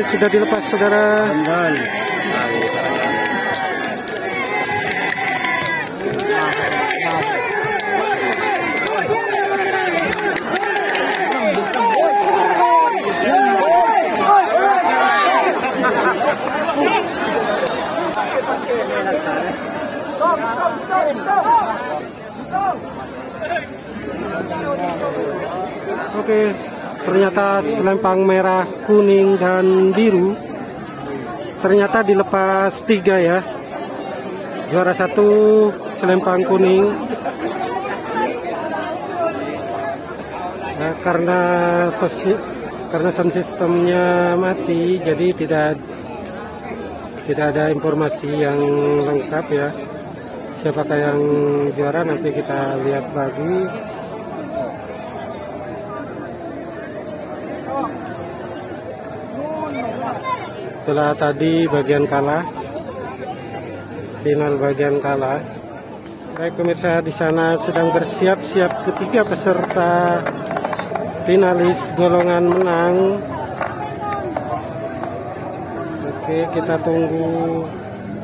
sudah dilepas, saudara. Oke, ternyata selempang merah, kuning, dan biru ternyata dilepas 3 ya. Juara 1 selempang kuning. Nah, karena sound sistemnya mati, jadi tidak ada informasi yang lengkap ya. Siapakah yang juara, nanti kita lihat lagi. Setelah tadi bagian kalah, final bagian kalah. Baik pemirsa, di sana sedang bersiap-siap ketiga peserta finalis golongan menang. Oke, kita tunggu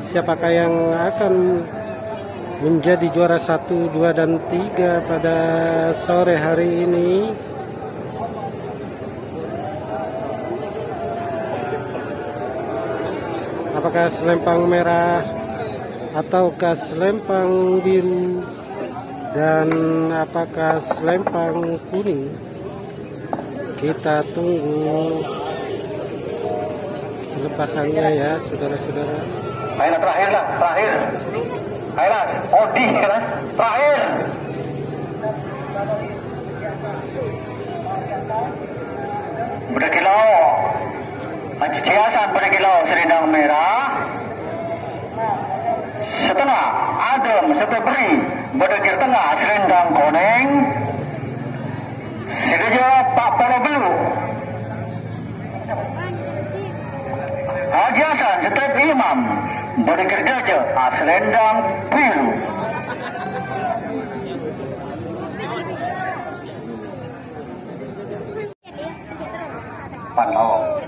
siapakah yang akan menjadi juara 1, 2, dan 3 pada sore hari ini. Apakah selempang merah ataukah selempang biru, dan apakah selempang kuning? Kita tunggu lepasannya ya, saudara-saudara. Ayolah, terakhir. Ayolah, Odi kan, terakhir. Berkilau, Ciasan berkilau selendang merah. Setelah Adem Sepebri berdekir tengah selendang kuning. Seduja Pak Polo Belu. Haji Hasan Setep Imam berdekir gajah selendang biru. Panau.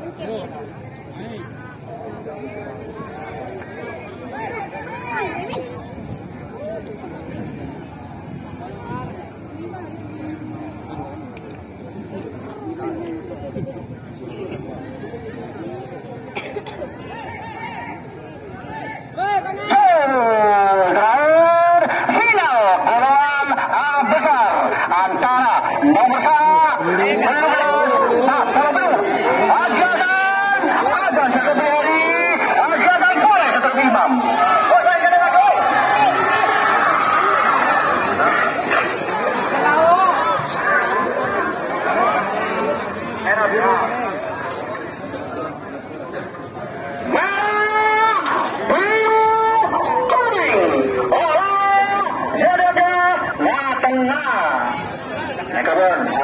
Final golongan besar antara nomor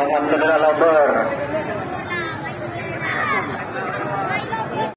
1 Saudara Lover.